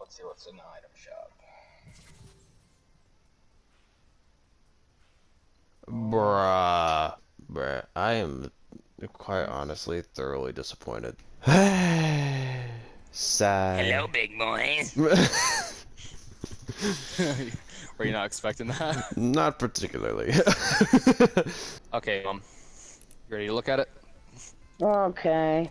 see what's in the item shop. Bruh, I am quite honestly thoroughly disappointed. Sad. Hello, big boys. Were you not expecting that? Not particularly. Okay, you ready to look at it? Okay.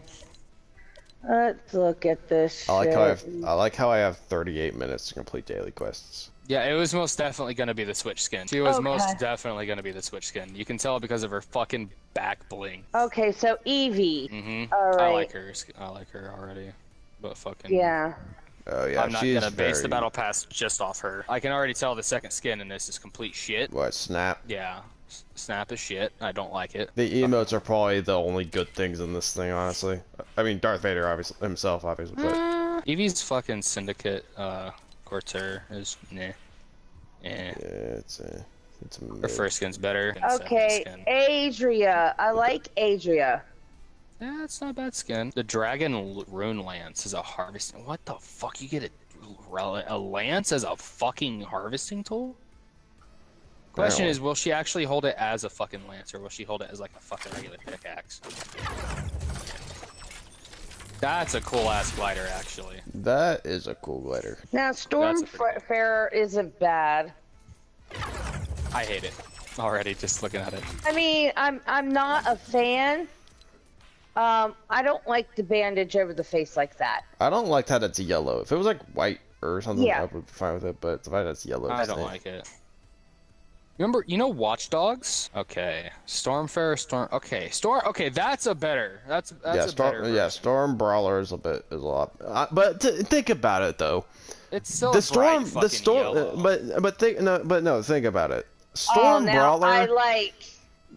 Let's look at this I shit. like how I have 38 minutes to complete daily quests. Yeah, it was most definitely gonna be the Switch skin. She was most definitely gonna be the Switch skin. You can tell because of her fucking back bling. Okay, so Evie. Mm-hmm. All right. I like her already. But fucking... Yeah. Oh yeah, I'm not she's gonna base the very... battle pass just off her. I can already tell the second skin in this is complete shit. What, Snap? Yeah. Snap is shit. I don't like it. The emotes are probably the only good things in this thing, honestly. I mean, Darth Vader obviously himself, obviously, but... Eevee's fucking Syndicate, Corsair is meh. Yeah, it's a Her first skin's better. Okay, Adria. I like Adria. Yeah, it's not a bad skin. The Dragon Rune Lance is a harvesting... What the fuck? You get a lance as a fucking harvesting tool? Question is, will she actually hold it as a fucking lance, or will she hold it as like a fucking regular pickaxe? That's a cool-ass glider, actually. That is a cool glider. Now, Stormfarer isn't bad. I hate it already, just looking at it. I mean, I'm not a fan. I don't like the bandage over the face like that. I don't like that it's yellow. If it was like white or something, I would be fine with it, but the fact that it's yellow... I don't like it. Remember, you know Watch Dogs? Okay. Stormfarer, okay, that's a better, that's a better version. Yeah, Storm Brawler is a lot, but think about it though. It's still the Storm, yellow. think about it. Storm Brawler, I like...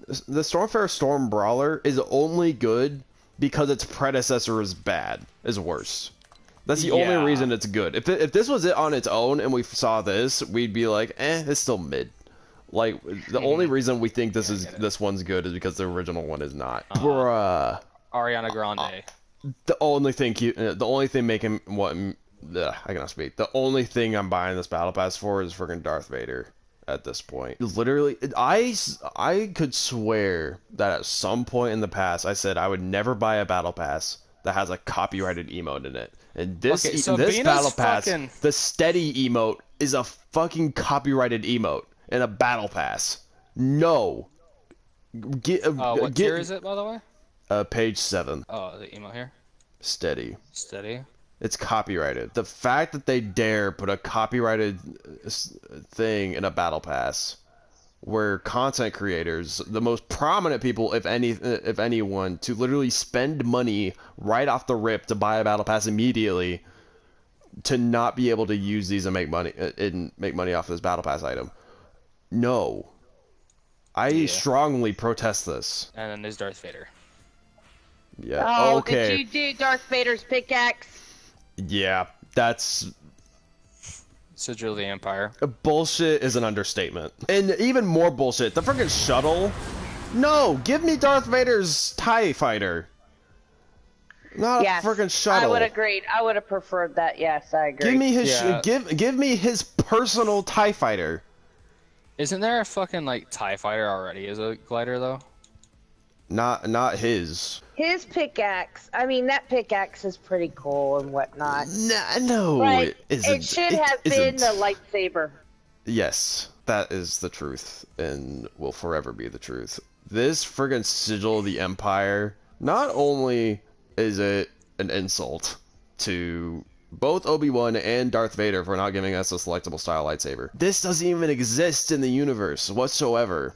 The Stormfarer Storm Brawler is only good because its predecessor is worse. That's the only reason it's good. If this was it on its own and we saw this, we'd be like, it's still mid. Like, the only reason we think this one's good is because the original one is not. Bruh. Ariana Grande. The only thing making what I cannot speak. The only thing I'm buying this battle pass for is freaking Darth Vader at this point. Literally, I could swear that at some point in the past I said I would never buy a battle pass that has a copyrighted emote in it. And this battle pass, the steady emote is a fucking copyrighted emote. In a battle pass. No. What tier is it, by the way? Page 7. Oh, the email here? Steady. Steady? It's copyrighted. The fact that they dare put a copyrighted thing in a battle pass where content creators, the most prominent people, if anyone, to literally spend money right off the rip to buy a battle pass immediately to not be able to use these and make money off this battle pass item. No. I strongly protest this. And then there's Darth Vader. Yeah. Oh, okay. did you do Darth Vader's pickaxe? Yeah, that's... Sigil of the Empire. Bullshit is an understatement. And even more bullshit, the freaking shuttle? No, give me Darth Vader's TIE fighter. Not a freaking shuttle. I would agree. I would have preferred that. Yes, I agree. Give me his give me his personal TIE fighter. Isn't there a fucking like TIE fighter already as a glider though? Not his. His pickaxe. I mean, that pickaxe is pretty cool and whatnot. No, it isn't. It should have been the lightsaber. Yes, that is the truth, and will forever be the truth. This friggin' Sigil of the Empire, not only is it an insult to both Obi-Wan and Darth Vader for not giving us a selectable style lightsaber. This doesn't even exist in the universe whatsoever.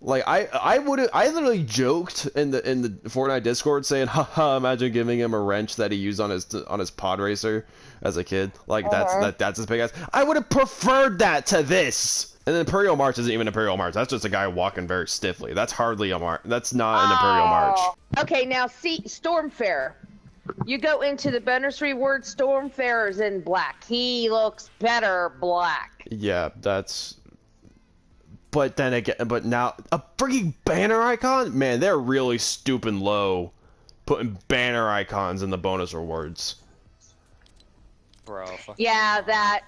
Like I literally joked in the Fortnite Discord saying, haha, imagine giving him a wrench that he used on his pod racer as a kid. Like that's his big ass. I would have preferred that to this. And Imperial March isn't even Imperial March. That's just a guy walking very stiffly. That's hardly a march. That's not an Imperial March. Okay, now see Stormfarer. You go into the bonus reward, Stormfarer's in black. He looks better black. Yeah, that's... But then again, but now, a freaking banner icon? Man, they're really stooping low putting banner icons in the bonus rewards. Bro, fuck. Yeah, that.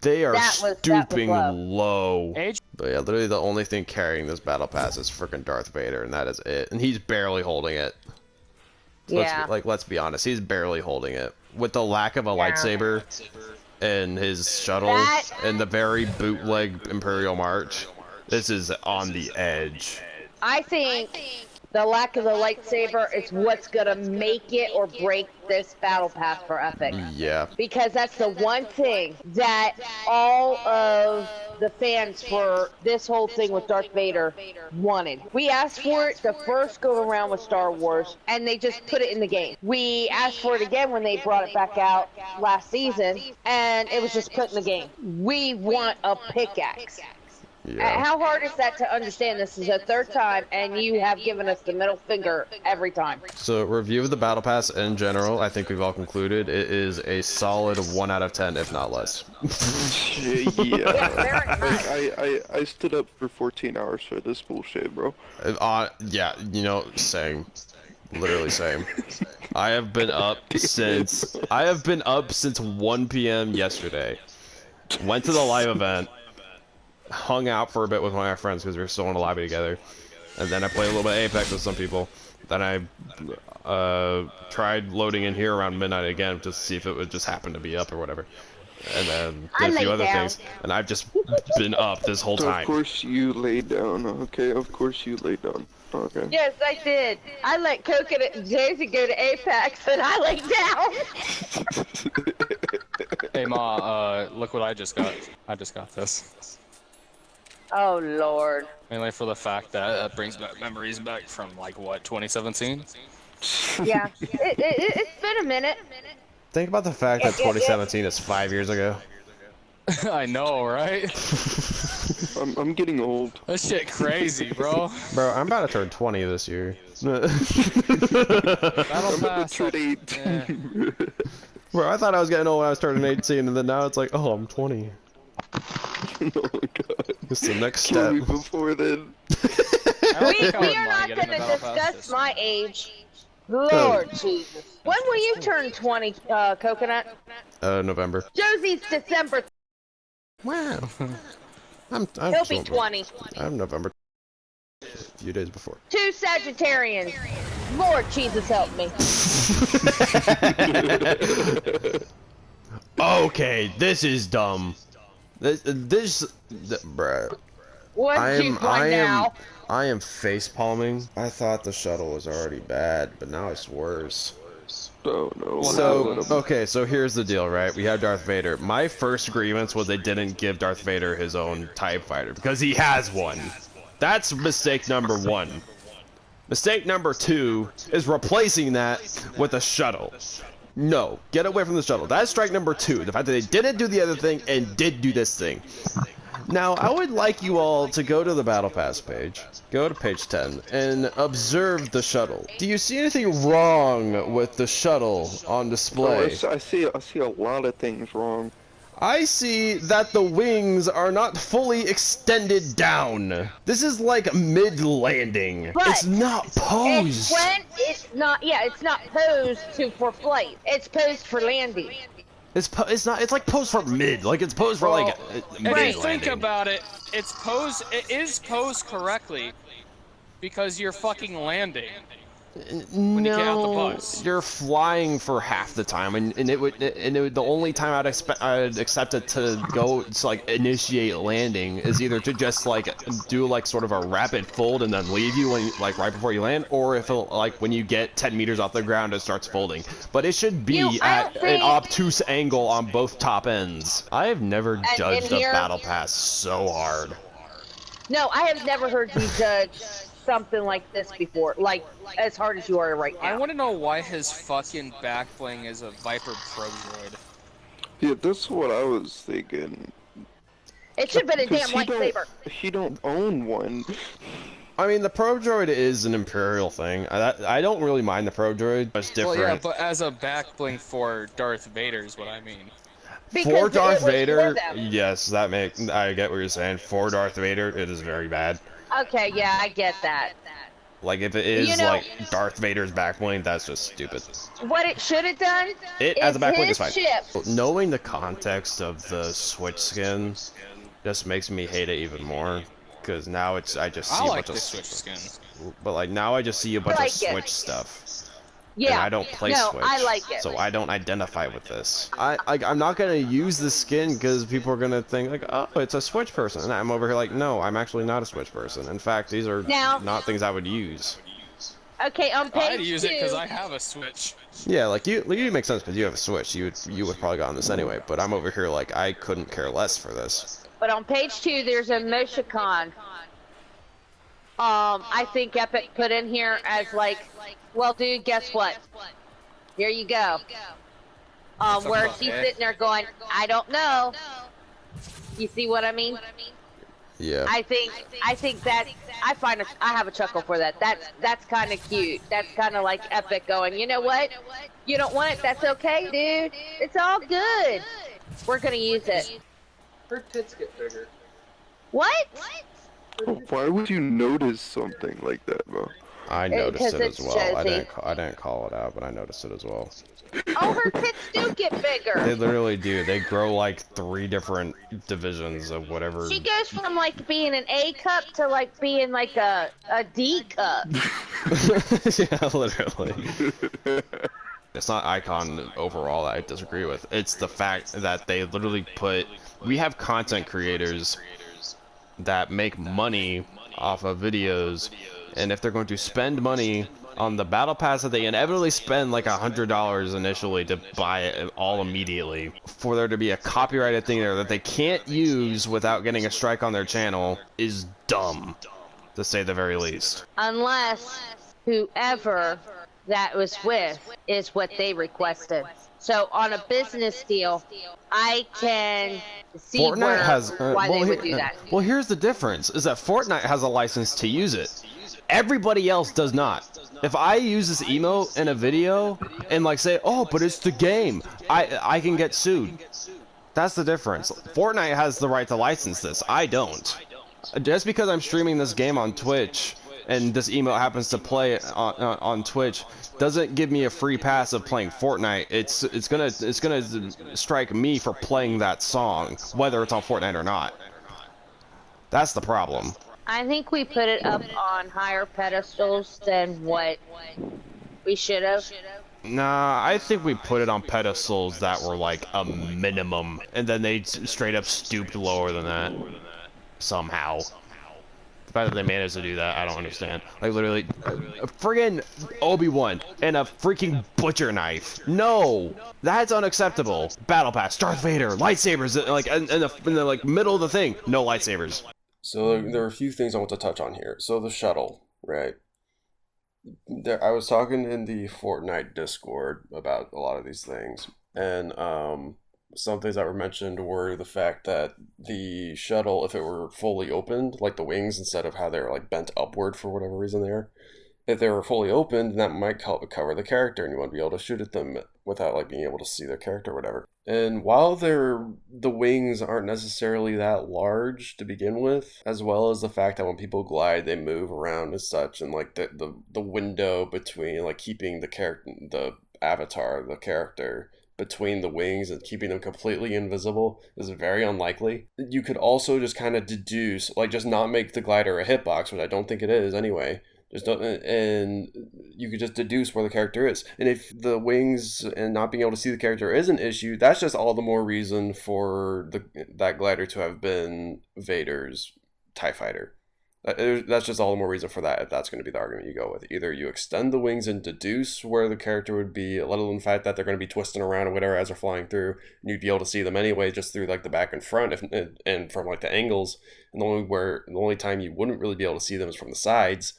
They are That was stooping low. low. Age? But yeah, literally the only thing carrying this battle pass is freaking Darth Vader, and that is it. And he's barely holding it. Yeah. Let's be honest, he's barely holding it. With the lack of a lightsaber and his shuttle and the very bootleg Imperial March, this is on the edge. I think the lack of the lightsaber is what's gonna make it or break this battle pass for Epic. Yeah. Because that's the one thing that all of the fans for this whole thing with Darth Vader wanted. We asked for it the first go around with Star Wars, and they just put it in the game. We asked for it again when they brought it back out last season, and it was just put in the game. We want a pickaxe. Yeah. How hard is that to understand? This is the third time, and you have given us the middle finger every time. So, review of the Battle Pass in general, I think we've all concluded it is a solid 1 out of 10, if not less. Yeah. I stood up for 14 hours for this bullshit, bro. Yeah, you know, same. Literally same. I have been up since 1 p.m. yesterday. Went to the live event. Hung out for a bit with my friends because we were still in a lobby together, and then I played a little bit of Apex with some people. Then I tried loading in here around midnight again to see if it would just happen to be up or whatever, and then did a few other things. And I've just been up this whole time. Of course you laid down, okay? Of course you laid down, okay? Yes, I did. I let Coconut and Daisy go to Apex, and I laid down. Hey Ma, look what I just got. I just got this. Oh Lord. Mainly for the fact that it brings back memories back from like what, 2017? Yeah. It's been a minute. Think about the fact that 2017 is 5 years ago. I know, right? I'm getting old. That shit crazy, bro. Bro, I'm about to turn 20 this year. Battle Pass. Turn 18. Bro, I thought I was getting old when I was turning 18, and then now it's like, oh, I'm 20. Oh my god. It's the next Kill step. me before then. We are not going to discuss my age. Lord Jesus. When will you turn 20, Coconut? November. Josie's December. Wow. I'm He'll be 20. I'm November. A few days before. 2 Sagittarians. Lord Jesus help me. Okay, this is dumb. Bruh. What did you find now? I am face palming. I thought the shuttle was already bad, but now it's worse. Oh no. So, okay, so here's the deal, right? We have Darth Vader. My first grievance was they didn't give Darth Vader his own TIE fighter, because he has one. That's mistake number 1. Mistake number 2 is replacing that with a shuttle. No, get away from the shuttle. That's strike number 2. The fact that they didn't do the other thing and did do this thing. Now, I would like you all to go to the Battle Pass page, go to page 10, and observe the shuttle. Do you see anything wrong with the shuttle on display? I see a lot of things wrong. I see that the wings are not fully extended down. This is like mid-landing. It's not posed. It's not posed for flight. It's posed for landing. It's not. It's like posed for mid. Like it's posed for like mid. If you think about it, it is posed correctly because you're fucking landing. When you get out the bus. You're flying for half the time, and the only time I'd accept it to go to like initiate landing is either to just like do like sort of a rapid fold and then leave you when like right before you land, or if it, like when you get 10 meters off the ground it starts folding. But it should be at an obtuse angle on both top ends. I have never judged a battle pass so hard. No, I have never heard you judge something like this before, like as hard as you are right now. I want to know why his fucking back bling is a Viper Pro Droid. Yeah, that's what I was thinking. It should have been a damn lightsaber. He don't own one. I mean, the Pro Droid is an Imperial thing. I don't really mind the Pro Droid, but it's different. Well, yeah, but as a back bling for Darth Vader is what I mean. Because for Darth Vader, yes, I get what you're saying. For Darth Vader, it is very bad. Okay, yeah, I get that. Like, if it is, like, Darth Vader's back bling, that's just stupid. What it should have done It, is as a back bling, is his fine. ship. Knowing the context of the Switch skin just makes me hate it even more. Because now I just see I a like bunch the of... Switch skin. But, like, now I just see a bunch of like it. Switch stuff. Yeah. And I don't play no, Switch, I like it. so I don't identify with this. I'm not gonna use the skin because people are gonna think like, oh, it's a Switch person, and I'm over here like, no, I'm actually not a Switch person. In fact, these are not things I would use. Okay, on page I'd use 2. it because I have a Switch. Yeah, like you make sense because you have a Switch. You would probably go on this anyway. But I'm over here like I couldn't care less for this. But on page 2, there's a emoticon. I think Epic put in here as like, well, dude, guess what? Here you go. Where she's sitting there going, I don't know. You see what I mean? Yeah. I think that I have a chuckle for that. That's kind of cute. That's kind of like Epic going, you know what? You don't want it? That's okay, dude. It's all good. We're gonna use it. Her tits get bigger. What? Why would you notice something like that, bro? I noticed it as it's well. I Josie. didn't call it out, but I noticed it as well. Oh, her tits do get bigger. They literally do. They grow like 3 different divisions of whatever. She goes from like being an A cup to like being like a D cup. Yeah, literally. It's not Icon overall that I disagree with. It's the fact that they literally we have content creators that make money off of videos, and if they're going to spend money on the battle pass that they inevitably spend like $100 initially to buy it all immediately, for there to be a copyrighted thing there that they can't use without getting a strike on their channel is dumb, to say the very least. Unless whoever that was with is what they requested. So on a business deal, I can see Fortnite why they would do that. Well, here's the difference: is that Fortnite has a license to use it. Everybody else does not. If I use this emote in a video and like say, oh, but it's the game, I can get sued. That's the difference. Fortnite has the right to license this. I don't. Just because I'm streaming this game on Twitch and this emote happens to play on Twitch doesn't give me a free pass of playing Fortnite. It's gonna strike me for playing that song, whether it's on Fortnite or not. That's the problem. I think we put it up on higher pedestals than what we should have. Nah, I think we put it on pedestals that were like a minimum, and then they straight up stooped lower than that somehow. The fact that they managed to do that, I don't understand. Like, literally, a friggin' Obi-Wan and a freaking butcher knife. No! That's unacceptable. Battle Pass, Darth Vader, lightsabers, like, in the like, middle of the thing. No lightsabers. So there are a few things I want to touch on here. So the shuttle, right? I was talking in the Fortnite Discord about a lot of these things, and some things that were mentioned were the fact that the shuttle, if it were fully opened, like the wings, instead of how they're like bent upward for whatever reason if they were fully opened, that might cover the character, and you wouldn't be able to shoot at them without like being able to see their character or whatever. And while the wings aren't necessarily that large to begin with, as well as the fact that when people glide, they move around as such, and like the window between like keeping the avatar, the character, between the wings and keeping them completely invisible is very unlikely. You could also just kind of deduce, like just not make the glider a hitbox, which I don't think it is anyway. And you could just deduce where the character is. And if the wings and not being able to see the character is an issue, that's just all the more reason for that glider to have been Vader's TIE fighter. That's just all the more reason for that, if that's going to be the argument you go with. Either you extend the wings and deduce where the character would be, let alone the fact that they're going to be twisting around and whatever as they're flying through, and you'd be able to see them anyway just through like the back and front and from like the angles, and the only time you wouldn't really be able to see them is from the sides.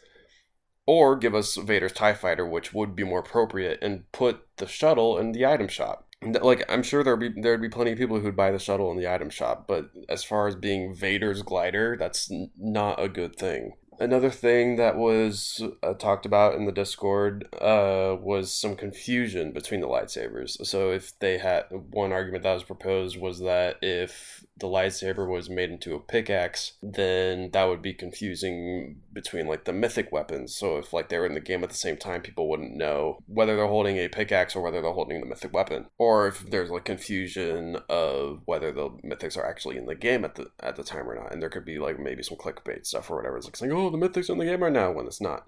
Or give us Vader's TIE fighter, which would be more appropriate, and put the shuttle in the item shop. Like, I'm sure there'd be plenty of people who'd buy the shuttle in the item shop, but as far as being Vader's glider, that's not a good thing. Another thing that was talked about in the Discord was some confusion between the lightsabers. So if they had one argument that was proposed was that if the lightsaber was made into a pickaxe, then that would be confusing between like the mythic weapons. So if like they were in the game at the same time, people wouldn't know whether they're holding a pickaxe or whether they're holding the mythic weapon, or if there's like confusion of whether the mythics are actually in the game at the time or not. And there could be like maybe some clickbait stuff or whatever. It's like saying, oh, the mythics in the game right now, when it's not.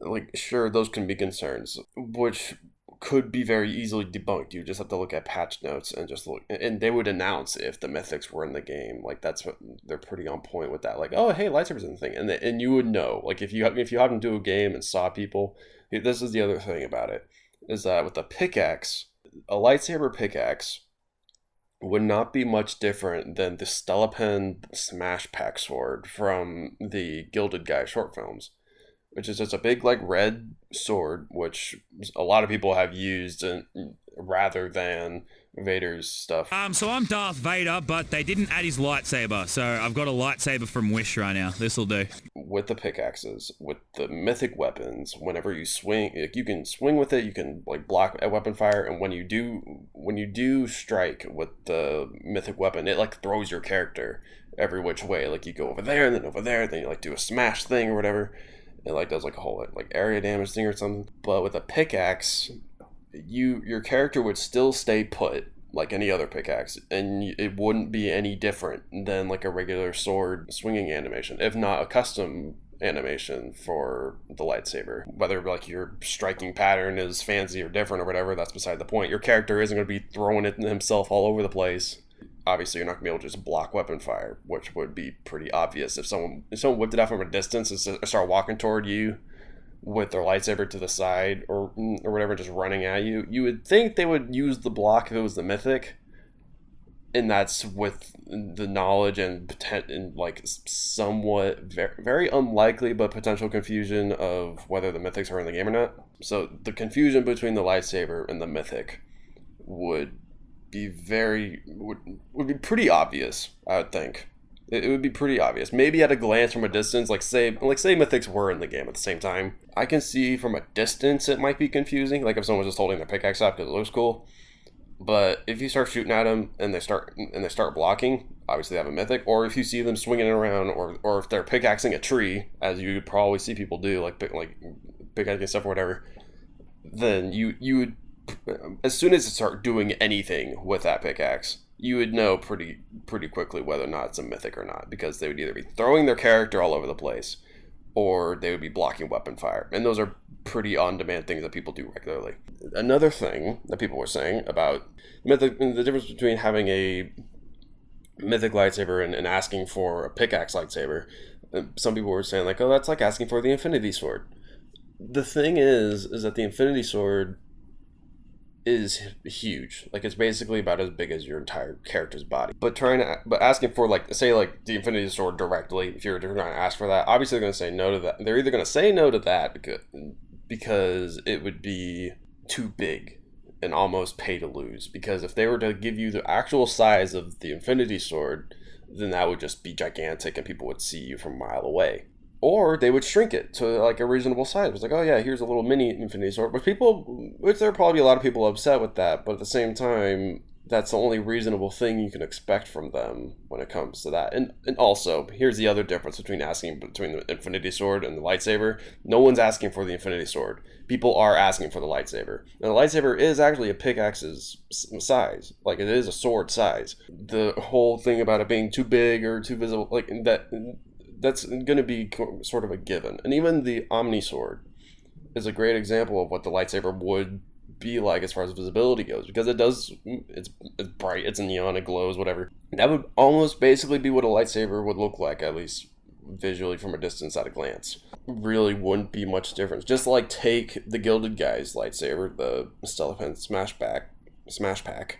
Like, sure, those can be concerns, which could be very easily debunked. You just have to look at patch notes and just look, and they would announce if the mythics were in the game. Like, that's what they're pretty on point with that. Like, oh, hey, lightsabers in the thing, and you would know. Like, if you hop into a game and saw people, this is the other thing about it, is that with a pickaxe, a lightsaber pickaxe would not be much different than the Stellapen Smash Pack sword from the Gilded Guy short films, which is just a big like red sword, which a lot of people have used rather than Vader's stuff. So I'm Darth Vader, but they didn't add his lightsaber, so I've got a lightsaber from Wish right now. This'll do. With the pickaxes, with the mythic weapons, whenever you swing, you can swing with it, you can like block a weapon fire, and when you do strike with the mythic weapon, it like throws your character every which way. Like you go over there and then over there, then you like do a smash thing or whatever. It like does like a whole like area damage thing or something. But with a pickaxe, your character would still stay put like any other pickaxe, and it wouldn't be any different than like a regular sword swinging animation, if not a custom animation for the lightsaber. Whether like your striking pattern is fancy or different or whatever, that's beside the point. Your character isn't going to be throwing it himself all over the place. Obviously, you're not going to be able to just block weapon fire, which would be pretty obvious if someone whipped it out from a distance and started walking toward you with their lightsaber to the side or whatever, just running at you. You would think they would use the block if it was the mythic, and that's with the knowledge and like somewhat very, very unlikely but potential confusion of whether the mythics are in the game or not. So the confusion between the lightsaber and the mythic would be would be pretty obvious, I would think. It would be pretty obvious. Maybe at a glance from a distance, like say mythics were in the game at the same time. I can see from a distance it might be confusing, like if someone was just holding their pickaxe up because it looks cool. But if you start shooting at them and they start blocking, obviously they have a mythic. Or if you see them swinging it around, or if they're pickaxing a tree, as you would probably see people do, like pickaxing stuff or whatever, then you would, as soon as they start doing anything with that pickaxe, you would know pretty quickly whether or not it's a mythic or not, because they would either be throwing their character all over the place, or they would be blocking weapon fire. And those are pretty on-demand things that people do regularly. Another thing that people were saying about mythic, the difference between having a mythic lightsaber and asking for a pickaxe lightsaber, some people were saying like, oh, that's like asking for the Infinity Sword. The thing is that the Infinity Sword is huge. Like, it's basically about as big as your entire character's body. But asking for, like, say, like, the Infinity Sword directly, if you're trying to ask for that, obviously they're going to say no to that. They're either going to say no to that because it would be too big and almost pay to lose. Because if they were to give you the actual size of the Infinity Sword, then that would just be gigantic and people would see you from a mile away. Or they would shrink it to like a reasonable size. It's like, oh yeah, here's a little mini Infinity Sword. Which there are probably a lot of people upset with that, but at the same time, that's the only reasonable thing you can expect from them when it comes to that. And also, here's the other difference between the Infinity Sword and the lightsaber. No one's asking for the Infinity Sword. People are asking for the lightsaber. And the lightsaber is actually a pickaxe's size. Like, it is a sword size. The whole thing about it being too big or too visible, like that's going to be sort of a given. And even the Omni Sword is a great example of what the lightsaber would be like as far as visibility goes, because it's bright, it's neon, it glows, whatever. That would almost basically be what a lightsaber would look like, at least visually from a distance at a glance. Really wouldn't be much difference. Just like take the Gilded Guy's lightsaber, the Stellapen Smash Pack,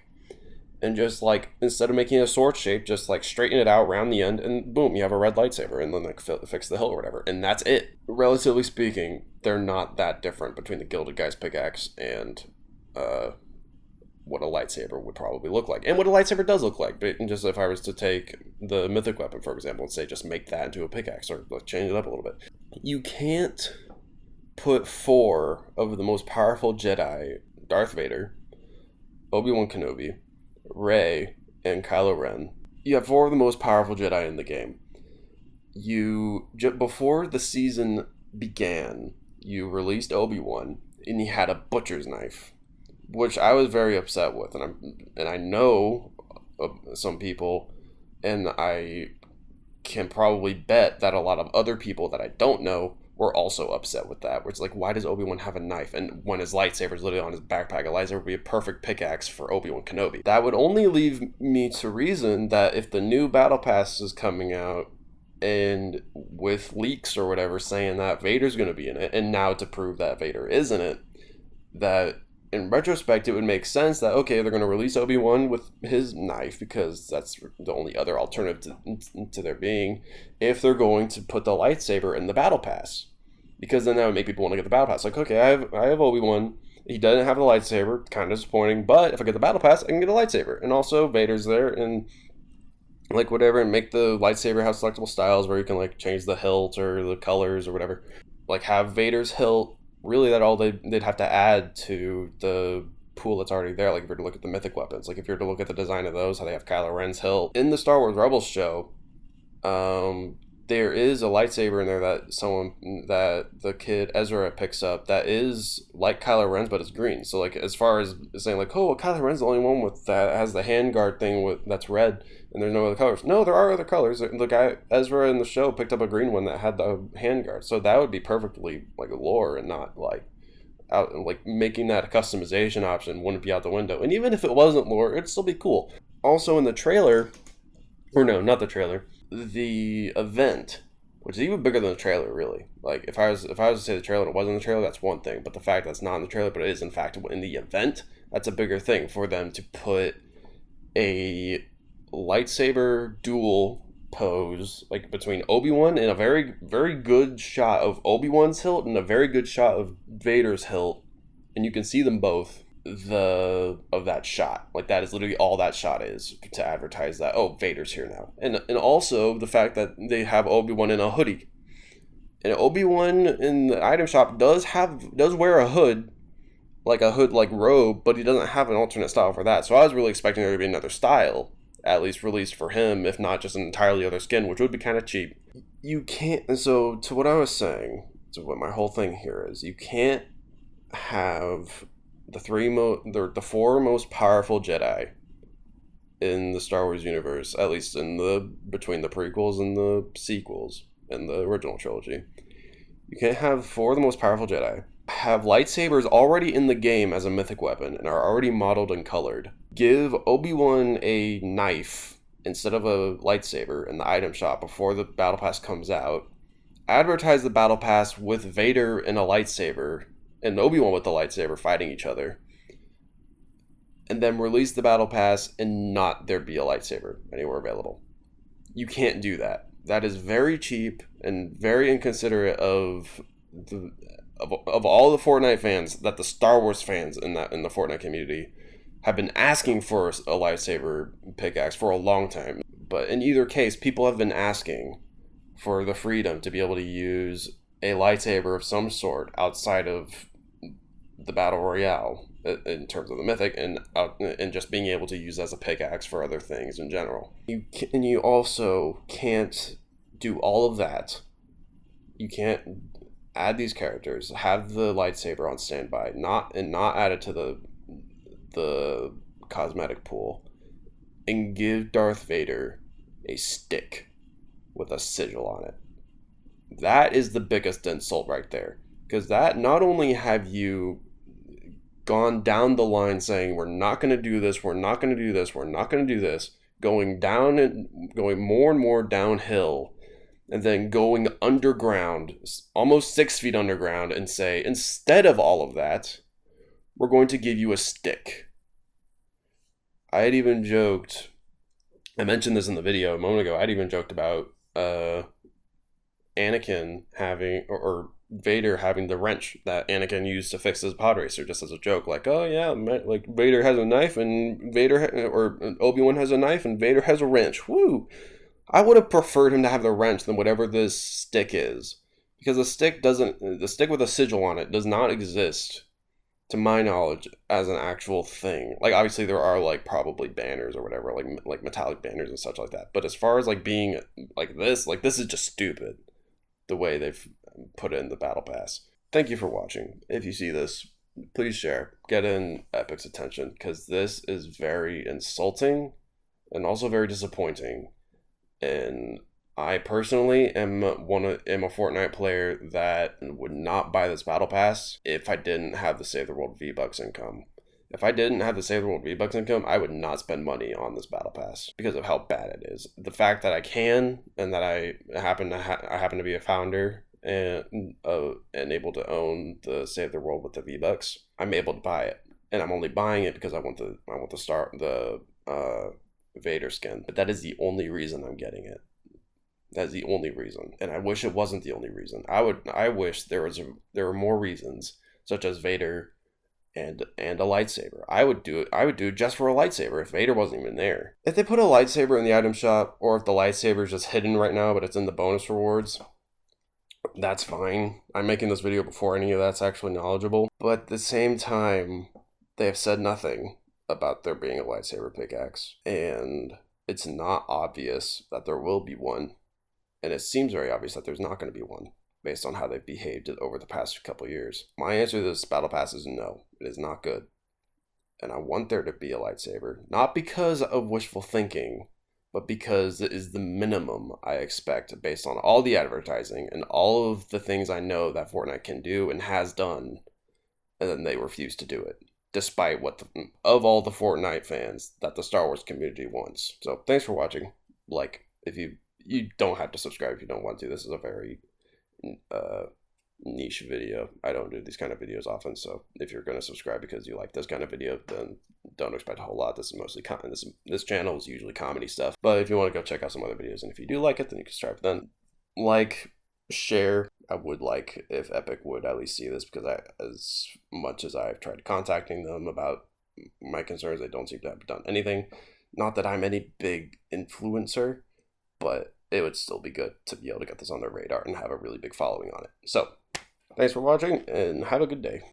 and just like, instead of making it a sword shape, just like straighten it out around the end, and boom, you have a red lightsaber, and then like fix the hilt or whatever, and that's it. Relatively speaking, they're not that different between the Gilded Guy's pickaxe and what a lightsaber would probably look like, and what a lightsaber does look like. But just if I was to take the mythic weapon, for example, and say just make that into a pickaxe, or like change it up a little bit, you can't put 4 of the most powerful Jedi, Darth Vader, Obi-Wan Kenobi, Rey, and Kylo Ren. You have 4 of the most powerful Jedi in the game. Before the season began, you released Obi-Wan, and he had a butcher's knife, which I was very upset with, and I know some people, and I can probably bet that a lot of other people that I don't know were also upset with that. Where it's like, why does Obi-Wan have a knife? And when his lightsaber is literally on his backpack, a lightsaber would be a perfect pickaxe for Obi-Wan Kenobi. That would only leave me to reason that if the new Battle Pass is coming out, and with leaks or whatever saying that Vader's going to be in it, and now to prove that Vader is in it, that in retrospect it would make sense that, okay, they're going to release Obi-Wan with his knife because that's the only other alternative to there being, if they're going to put the lightsaber in the Battle Pass, because then that would make people want to get the Battle Pass. Like, okay, I have Obi-Wan, he doesn't have the lightsaber, kind of disappointing, but if I get the Battle Pass I can get a lightsaber, and also Vader's there, and like whatever, and make the lightsaber have selectable styles where you can like change the hilt or the colors or whatever. Like have Vader's hilt, really that all they'd have to add to the pool that's already there. Like if you're to look at the mythic weapons, like if you're to look at the design of those, how they have Kylo Ren's hilt. In the Star Wars Rebels show, there is a lightsaber in there that the kid Ezra picks up that is like Kylo Ren's, but it's green. So like as far as saying like, oh, well, Kylo Ren's the only one with that has the handguard thing that's red, and there's no other colors. No, there are other colors. The guy Ezra in the show picked up a green one that had the handguard. So that would be perfectly like lore, and not like out like making that a customization option wouldn't be out the window. And even if it wasn't lore, it'd still be cool. Also in the trailer, or no, not the trailer, the event, which is even bigger than the trailer, really. Like if I was to say the trailer and it wasn't the trailer, that's one thing. But the fact that it's not in the trailer, but it is in fact in the event, that's a bigger thing for them to put a lightsaber duel pose like between Obi-Wan and a very, very good shot of Obi-Wan's hilt and a very good shot of Vader's hilt, and you can see them both of that shot. Like that is literally all that shot is, to advertise that, oh, Vader's here now. And also the fact that they have Obi-Wan in a hoodie, and Obi-Wan in the item shop does wear a hood like robe, but he doesn't have an alternate style for that. So I was really expecting there to be another style at least released for him, if not just an entirely other skin, which would be kind of cheap. You can't, and so to what I was saying, to what my whole thing here is, you can't have the 4 most powerful Jedi in the Star Wars universe, at least between the prequels and the sequels and the original trilogy. You can't have 4 of the most powerful Jedi have lightsabers already in the game as a mythic weapon and are already modeled and colored. Give Obi-Wan a knife instead of a lightsaber in the item shop before the Battle Pass comes out. Advertise the Battle Pass with Vader and a lightsaber and Obi-Wan with the lightsaber fighting each other. And then release the Battle Pass and not there be a lightsaber anywhere available. You can't do that. That is very cheap and very inconsiderate of all the Fortnite fans, that the Star Wars fans in the Fortnite community have been asking for a lightsaber pickaxe for a long time. But in either case, people have been asking for the freedom to be able to use a lightsaber of some sort outside of the Battle Royale in terms of the mythic, and just being able to use as a pickaxe for other things in general. You also can't do all of that. You can't add these characters, have the lightsaber on standby, not add it to the cosmetic pool, and give Darth Vader a stick with a sigil on it. That is the biggest insult right there, because that not only have you gone down the line saying we're not going to do this, we're not going to do this, we're not going to do this, going down and going more and more downhill, and then going underground, almost 6 feet underground, and say, instead of all of that, we're going to give you a stick. I had even joked, I mentioned this in the video a moment ago, I'd even joked about Anakin having, or Vader having the wrench that Anakin used to fix his pod racer, just as a joke, like, oh yeah, like Vader has a knife and or Obi-Wan has a knife and Vader has a wrench. Woo! I would have preferred him to have the wrench than whatever this stick is, because the stick with a sigil on it does not exist, to my knowledge, as an actual thing. Like, obviously there are like probably banners or whatever, like metallic banners and such like that. But as far as like being like this is just stupid, the way they've put it in the battle pass. Thank you for watching. If you see this, please share. Get in Epic's attention, because this is very insulting and also very disappointing. And I personally am a Fortnite player that would not buy this battle pass if I didn't have the Save the World V-Bucks income. If I didn't have the Save the World V-Bucks income, I would not spend money on this battle pass because of how bad it is. The fact that I can, and that I happen to be a founder and able to own the Save the World with the V-Bucks, I'm able to buy it, and I'm only buying it because I want the Vader skin. But that is the only reason I'm getting it. That's the only reason, and I wish it wasn't the only reason. I wish there were more reasons, such as Vader and a lightsaber. I would do it just for a lightsaber if Vader wasn't even there. If they put a lightsaber in the item shop, or if the lightsaber is just hidden right now but it's in the bonus rewards, that's fine. I'm making this video before any of that's actually knowledgeable. But at the same time, they have said nothing about there being a lightsaber pickaxe, and it's not obvious that there will be one. And it seems very obvious that there's not going to be one, based on how they've behaved over the past couple years. My answer to this battle pass is no. It is not good. And I want there to be a lightsaber. Not because of wishful thinking, but because it is the minimum I expect based on all the advertising and all of the things I know that Fortnite can do and has done. And then they refuse to do it, despite of all the Fortnite fans that the Star Wars community wants. So thanks for watching. Like, if you don't have to subscribe if you don't want to. This is a very niche video. I don't do these kind of videos often, so if you're going to subscribe because you like this kind of video, then don't expect a whole lot. This is mostly this channel is usually comedy stuff, but if you want to go check out some other videos, and if you do like it, then you can subscribe. Then like, share. I would like if Epic would at least see this, because as much as I've tried contacting them about my concerns, they don't seem to have done anything. Not that I'm any big influencer, but it would still be good to be able to get this on their radar and have a really big following on it. So, thanks for watching, and have a good day.